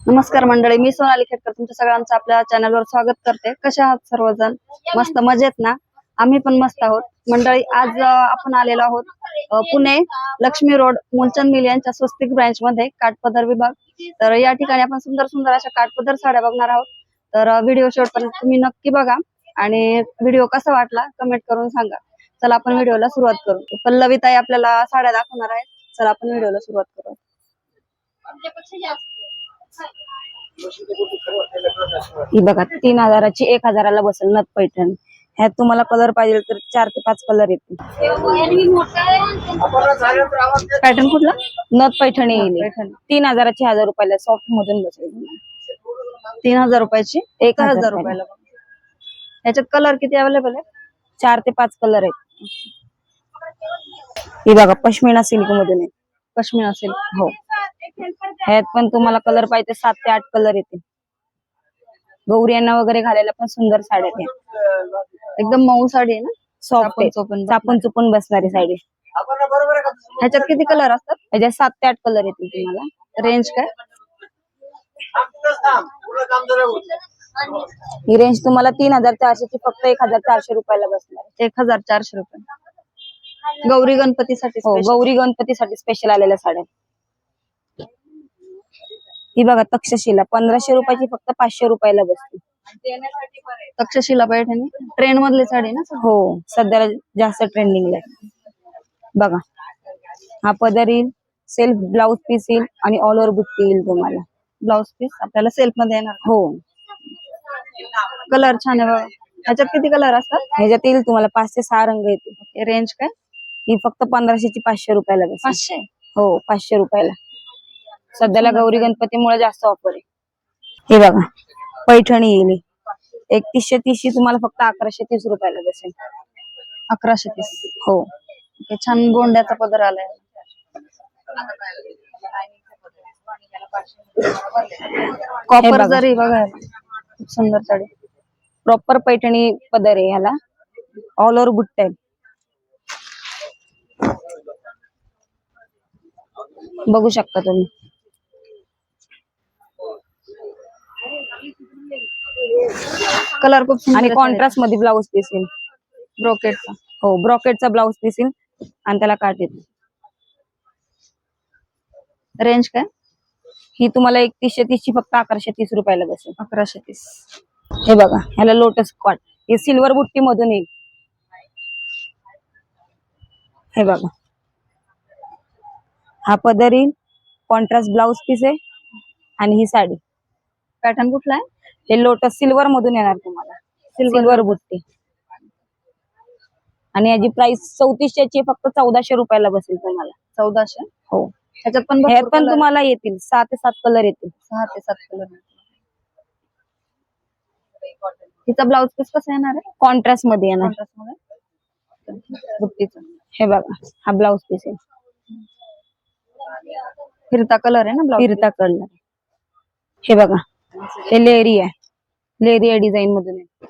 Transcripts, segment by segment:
नमस्कार मंडळी, मी सोनाली खेडकर तुमच्या सगळ्यांचं आपल्या चॅनलवर स्वागत करते। कशा आहात सर्वजण? मस्त मजेत ना? आम्ही पण मस्त आहोत मंडळी। आज आपण आलेलो आहोत पुणे लक्ष्मी रोड मुलचंद मिल यांच्या स्वस्तिक ब्रँच मध्ये काठपदर विभाग। तर या ठिकाणी आपण सुंदर सुंदर अशा काठपदर साड्या बघणार आहोत। तर व्हिडिओ शेवटपर्यंत तुम्ही नक्की बघा आणि व्हिडिओ कसा वाटला कमेंट करून सांगा। चला आपण व्हिडिओला सुरुवात करू। पल्लवी ताई आपल्याला साड्या दाखवणार आहेत। चला आपण व्हिडिओला सुरुवात करू। ही बघा 3000ची 1000ला बसेल नथ पैठणी। ह्यात तुम्हाला कलर पाहिजे तर 4 ते 5 कलर येतील। पॅटर्न कुठला? नथ पैठणी येईल 3000ची 1000 रुपयाला सॉफ्ट मधून बसेल। 3000 रुपयाची 1000 रुपयाला। याच्यात कलर किती अवेलेबल आहे? 4 ते 5 कलर आहेत। ही बघा पश्मिना सिल्क मधून आहे। पश्मिना सिल्क। हो, ह्यात पण तुम्हाला कलर पाहिजे 7 ते 8 कलर येतील। गौरियांना वगैरे घालायला पण सुंदर साड्या आहेत। एकदम मऊ साडी आहे ना? सॉफ्ट चापून चुपून बसणारी साडी। ह्याच्यात किती कलर असतात? ह्याच्यात 7 ते 8 कलर येतील तुम्हाला। रेंज काय? ही रेंज तुम्हाला 3400 ची फक्त 1400 रुपयाला बसणार। 1400 रुपये। गौरी गणपतीसाठी हो, गौरी गणपतीसाठी स्पेशल आलेल्या साड्या। ही बघा तक्षशिला 1500 रुपयाची फक्त 500 रुपयाला बसते। तक्षशिला पैठणी ट्रेंड मधली साडी ना? हो, सध्या जास्त ट्रेंडिंगला आहे। बघा हा पदर येईल, सेल्फ ब्लाउज पीस येईल आणि ऑल ओव्हर बुट्टी येईल तुम्हाला। ब्लाउज पीस आपल्याला सेल्फ मध्ये येणार। हो, कलर छान आहे बघा। ह्याच्यात किती कलर असतात? ह्याच्यात येईल तुम्हाला 5 ते 6 रंग येतील। रेंज काय? ही फक्त 1500 ची 500 रुपयाला बसेल। 500? हो, 500 रुपयाला। सध्याला गौरी गणपतीमुळे जास्त ऑफर आहे। हे बघा पैठणी येईल 3130 ची तुम्हाला फक्त 1130 रुपयाला बसेल। 1130? हो, छान गोंड्याचा पदर आलाय। कॉपर जरी बघा, खूप सुंदर साडी। प्रॉपर पैठणी पदर आहे ह्याला, ऑल ओव्हर बुट्टे आहे। बघू शकता तुम्ही। कलर खूप सुंदर आणि कॉन्ट्रास्ट मध्ये ब्लाउज पीस येईल ब्रोकेटचा। हो, ब्रॉकेटचा ब्लाउज पीस येईल आणि त्याला काट येईल। रेंज काय? ही तुम्हाला 3130 ची फक्त 1130 रुपयाला बसेल। 1130। हे बघा ह्याला लोटस कॉट, हे सिल्वर बुट्टी मधून येईल। हे बघा हा पदर येईल, कॉन्ट्रास्ट ब्लाउज पीस आहे आणि ही साडी। पॅटर्न कुठला आहे? हे लोटस सिल्वर मधून येणार तुम्हाला, सिल्वर बुट्टी। आणि याची प्राइस 3400 ची फक्त 1400 रुपयाला बसेल तुम्हाला। 1400? हो, ह्याच्यात पण तुम्हाला येतील 6 ते 7 कलर येतील। 6 ते 7 कलर। हिचा ब्लाउज पीस कसा येणार आहे? कॉन्ट्रास्ट मध्ये येणार बुट्टीचा। हे बघा हा ब्लाउज पीस आहे, फिरता कलर आहे ना? ब्लाउज फिरता कलर। हे बघा हे लेहरी आहे, लेहरिया डिझाइन मधून आहे।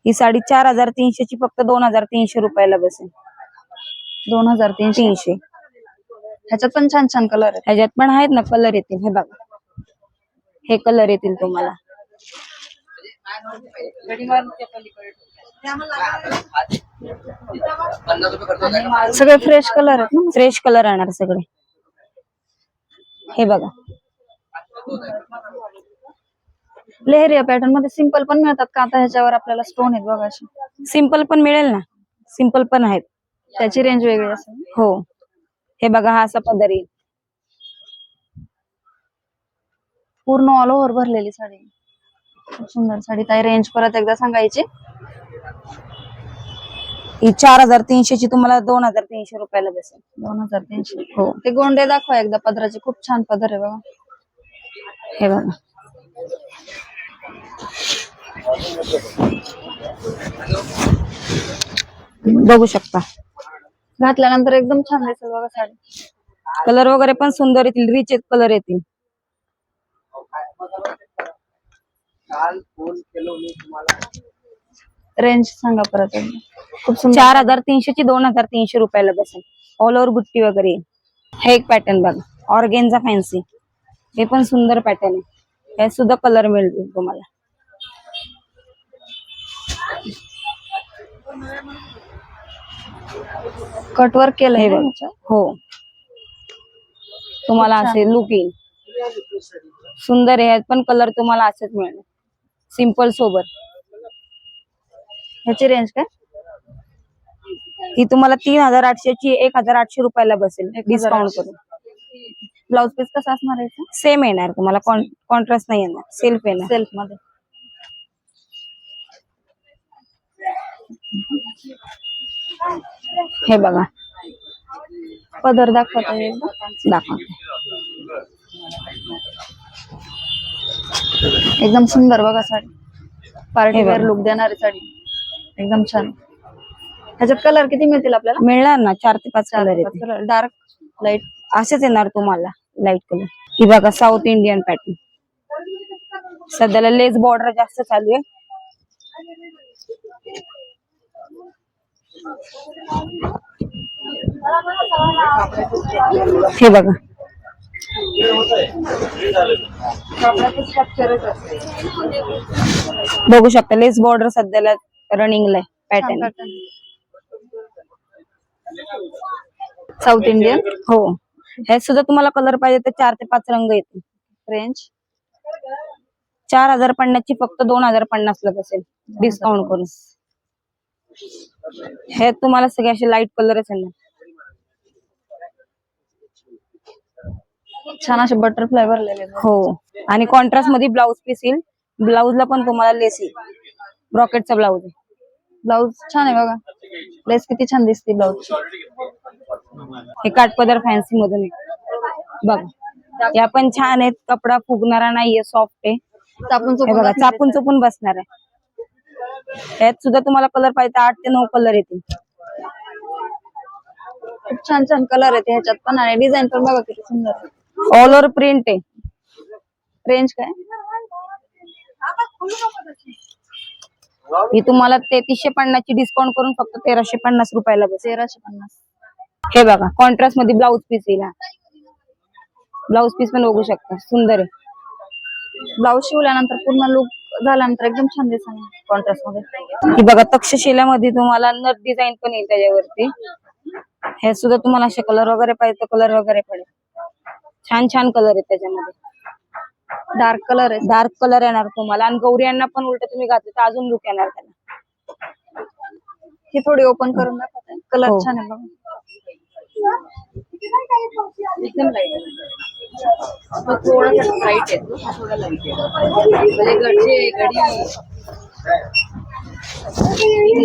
ही साडी 4300 ची फक्त 2300 रुपयाला बसेल। 2300? ह्याच्यात पण छान छान कलर आहेत। ह्याच्यात पण आहेत ना कलर येतील। हे बघा हे कलर येतील तुम्हाला। सगळे फ्रेश कलर आहेत ना? फ्रेश कलर येणार सगळे। हे बघा लेहरिया पॅटर्न मध्ये सिंपल पण मिळतात का? आता ह्याच्यावर आपल्याला स्टोन आहेत बघा असे। सिंपल पण मिळेल ना, सिंपल पण आहेत। त्याची रेंज वेगळी असेल। हो, हे बघा हा असा पदर येईल, पूर्ण ऑल ओव्हर भरलेली साडी। खूप सुंदर साडी ताई। रेंज परत एकदा सांगायची? ही 4300 ची तुम्हाला 2300 रुपयाला बसेल। 2300? हो, ते गोंडे दाखवा एकदा पदराचे, खूप छान पदर आहे बघा। हे बघा बघू शकता। घातल्यानंतर एकदम छान दिसेल बघा साडी। कलर वगैरे पण सुंदर येतील, रिच कलर येतील। रेंज सांगा परत एकदा? खूप सुंदर। 4300 ची 2300 रुपयाला बसेल। ऑल ओव्हर बुट्टी वगैरे। हे एक पॅटर्न बघा, ऑर्गेन्झा फॅन्सी। हे पण सुंदर पॅटर्न आहे. यात सुद्धा कलर मिळतील तुम्हाला. कटवर्क केलंय हे ना बघ. ह्याच्यात? हो, तुम्हाला खूप छान. असे लुक येईल. सुंदर आहे. यात पण कलर तुम्हाला असेच मिळणार सिंपल सोबत. ह्याची रेंज काय? ही तुम्हाला 3800 ची 1800 रुपयाला बसेल 1800. डिस्काउंट करून. ब्लाउज पीस कसा असणार आहे सेम येणार तुम्हाला, कॉन्ट्रास्ट नाही येणार, सेल्फ येणार. सेल्फ मध्ये? हे बघा, पदर दाखवता येईल का? दाखवा. एकदम सुंदर बघा साडी. पार्टी हे बघा. वेअर लुक देणारी साडी, एकदम छान. ह्याच्यात कलर किती मिळतील आपल्याला? मिळणार ना, 4 ते 5 कलर येतील. कलर डार्क, लाईट असेच येणार तुम्हाला लाईट कलर. ही बघा साऊथ इंडियन पॅटर्न. सध्याला लेस बॉर्डर जास्त चालू आहे. हे बघा, बघू शकता लेस बॉर्डर सध्याला रनिंगला आहे पॅटर्न. South Indian. हो, ह्यात सुद्धा तुम्हाला कलर पाहिजे तर 4 ते 5 रंग येतील. रेंज 4050 ची फक्त 2050 ला बसेल डिस्काउंट करून. हे तुम्हाला सगळे असे लाईट कलरच येणार. छान असे बटरफ्लाय भरलेले आहेत. हो, आणि कॉन्ट्रास्ट मध्ये ब्लाउज पीस येईल. ब्लाउजला पण तुम्हाला लेस येईल. ब्रॉकेटचा ब्लाउज आहे. ब्लाउज छान आहे बघा. लेस किती छान दिसते ब्लाउज. हे काठपदर फॅन्सी मधून आहे बघा. या पण छान आहेत. कपडा फुगणारा नाहीये, सॉफ्ट आहे. हे बघा, चापून चुपून बसणार आहे. यात सुद्धा तुम्हाला कलर पाहिजे 8 ते 9 कलर येतील. खूप छान छान कलर आहेत ह्याच्यात पण, आणि डिझाईन पण बघा किती सुंदर आहे. ऑल ओव्हर प्रिंट आहे. रेंज काय? ही तुम्हाला 3350 ची डिस्काउंट करून फक्त 1350 रुपयाला बसेल. 1350. हे बघा, कॉन्ट्रास्ट मध्ये ब्लाउज पीस येईल. ब्लाउज पीस पण बघू शकता, सुंदर आहे. ब्लाउज शिवल्यानंतर पूर्ण लुक झाल्यानंतर एकदम छान दिसेल कॉन्ट्रास्ट मध्ये. ही बघा, तक्षशिलामध्ये तुम्हाला नथ डिझाईन पण येईल त्याच्यावरती. हे सुद्धा तुम्हाला असे कलर वगैरे पाहिजे तर कलर वगैरे पडेल. छान छान कलर आहेत त्याच्यामध्ये. डार्क कलर आहे. डार्क कलर येणार तुम्हाला, आणि गौरी यांना पण उलट तुम्ही घातले तर अजून लुक येणार त्याला. ही थोडी ओपन करून दाखवते. कलर हो. छान आहे बघा. एकदम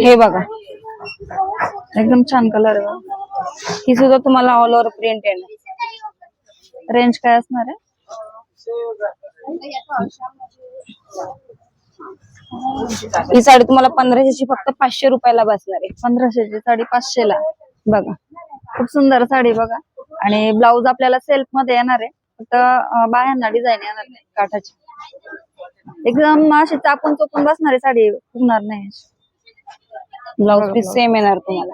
हे बघा, एकदम छान कलर आहे बघा. ही सुद्धा तुम्हाला ऑल ओव्हर प्रिंट येणार. रेंज काय असणार आहे? ही साडी तुम्हाला 1500 ची फक्त 500 रुपयाला बसणार आहे. 1500 ची साडी 500 ला. बघा, खूप सुंदर साडी बघा. आणि ब्लाउज आपल्याला सेल्फ मध्ये येणार आहे. फक्त बाह्यांना डिझाईन येणार नाही काठाची. एकदम अशी चापून चोपून बसणारी साडी फुगणार नाही. ब्लाउज पीस सेम येणार तुम्हाला.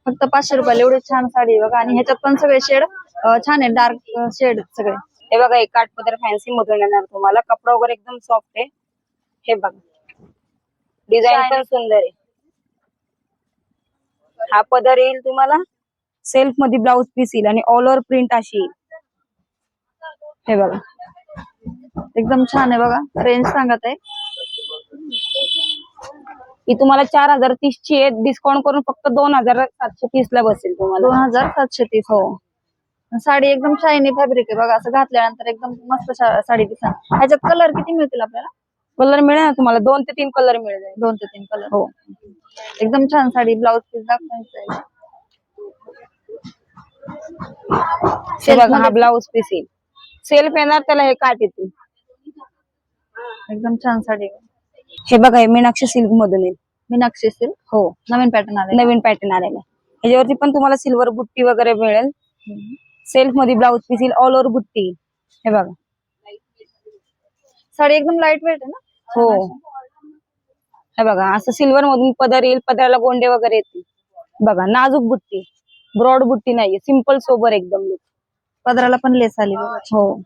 फक्त 500 रुपयाला एवढी छान साडी आहे बघा. आणि ह्याच्यात पण सगळे शेड छान आहे, डार्क शेड सगळे. हे बघा, एक काठपदर फॅन्सी मधून येणार तुम्हाला. कपडा वगैरे एकदम सॉफ्ट आहे. हे बघा, डिझाईन पण सुंदर आहे. हा पदर येईल तुम्हाला, सेल्फ मध्ये ब्लाउज पीस येईल, आणि ऑल ओव्हर प्रिंट अशी येईल. हे बघा, एकदम छान आहे बघा. रेंज सांगत आहे. ही तुम्हाला 4030 ची आहे. डिस्काउंट करून फक्त 2730 ला बसेल तुम्हाला. 2730. हो, साडी एकदम शायनी फॅब्रिक आहे बघा. असं घातल्यानंतर एकदम मस्त साडी दिसणार. ह्याच्यात कलर किती मिळतील आपल्याला? कलर मिळेल ना तुम्हाला, 2 ते 3 कलर मिळेल. 2 ते 3 कलर. हो, एकदम छान साडी. ब्लाउज पीस दाखवायचं. हे बघा, हा ब्लाउज पीस येईल. सेल्फ येणार, त्याला हे काट येतील. एकदम छान साडी. हे बघा, हे मीनाक्षी सिल्क मधून येईल. मीनाक्षी सिल्क. हो, नवीन पॅटर्न आले. नवीन पॅटर्न आलेला आहे. ह्याच्यावरती पण तुम्हाला सिल्वर बुट्टी वगैरे मिळेल. सेल्फ मध्ये ब्लाउज पीस येईल, ऑल ओव्हर बुट्टी. हे बघा, साडी एकदम लाईट वेट आहे ना. हो. हे बघा, असं सिल्वर मधून पदर येईल. पदराला गोंडे वगैरे येतील. बघा, नाजूक बुट्टी, ब्रॉड बुट्टी नाहीये, सिंपल सोबर एकदम लुक. पदराला पण लेस आली बघा. हो,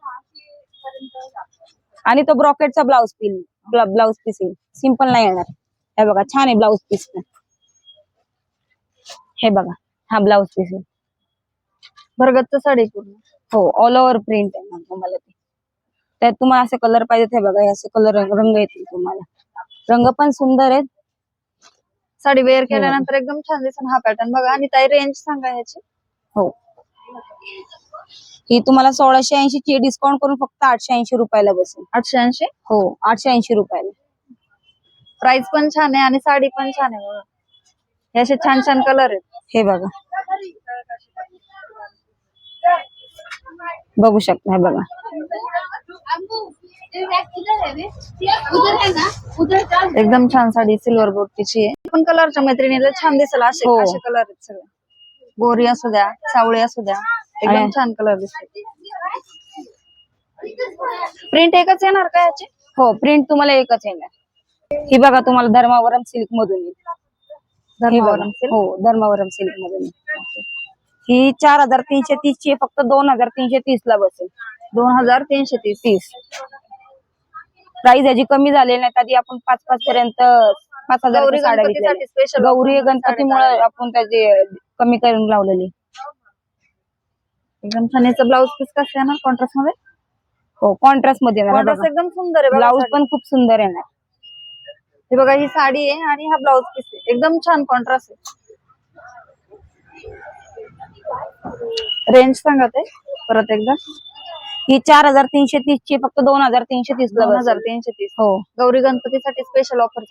आणि तो ब्रॉकेटचा ब्लाउज पीस येईल, सिंपल नाही येणार. हे बघा छान आहे ब्लाउज पीस. हे बघा हा ब्लाउज पीस आहे. भरगतचं साडी पूर्ण. हो ऑल ओव्हर प्रिंट आहे मॅम तुम्हाला ते. त्यात तुम्हाला असे कलर पाहिजेत, हे बघा असे कलर रंग येतील तुम्हाला. रंग पण सुंदर आहेत. साडी वेअर केल्यानंतर एकदम छान दिसेल हा पॅटर्न बघा. आणि ताई रेंज सांगा याची. हो ही तुम्हाला 1680 ची डिस्काउंट करून फक्त 880 रुपयाला बसेल. 880. हो 880 रुपयाला. प्राइस पण छान आहे आणि साडी पण छान आहे बघा. हे असे छान छान कलर आहेत. हे बघा बघू शकता. हे बघा एकदम छान साडी सिल्वर बोटीची आहे. पण कलरच्या मैत्रिणीला छान दिसेल असे हो. असे कलर आहेत सगळे. गोरी असू द्या, सावळी असू द्या, एकदम आणि- छान कलर दिसते. प्रिंट एकच येणार का याची? हो प्रिंट तुम्हाला एकच येणार. ही बघा तुम्हाला धर्मावरम सिल्क मधून येईल. हे बघा. धर्मावरम silk. हो धर्मावरम सिल्क मधून येईल. ही 4330 ची आहे, फक्त 2330 ला बसेल. 2330. प्राइस याची कमी झालेली नाही. आधी आपण 5,500 पर्यंत 5,000 गौरी साड्या गणपतीसाठी विकलेल्या. स्पेशल गौरी गणपतीमुळे आपण त्याची कमी करून लावलेली. एकदम छान. याचं ब्लाऊज पीस कसं येणार कॉन्ट्रास्ट मध्ये? हो कॉन्ट्रास्ट मध्ये येणार. कॉन्ट्रास्ट एकदम सुंदर आहे बघा ब्लाऊज साडी. पण खूप सुंदर येणार. हे बघा ही साडी आहे आणि हा ब्लाऊज पीस आहे. एकदम छान कॉन्ट्रास्ट आहे. रेंज सांगा ते परत एकदा. ही 4330 ची फक्त 2330 ला बसेल. 2330. हो गौरी गणपतीसाठी स्पेशल ऑफर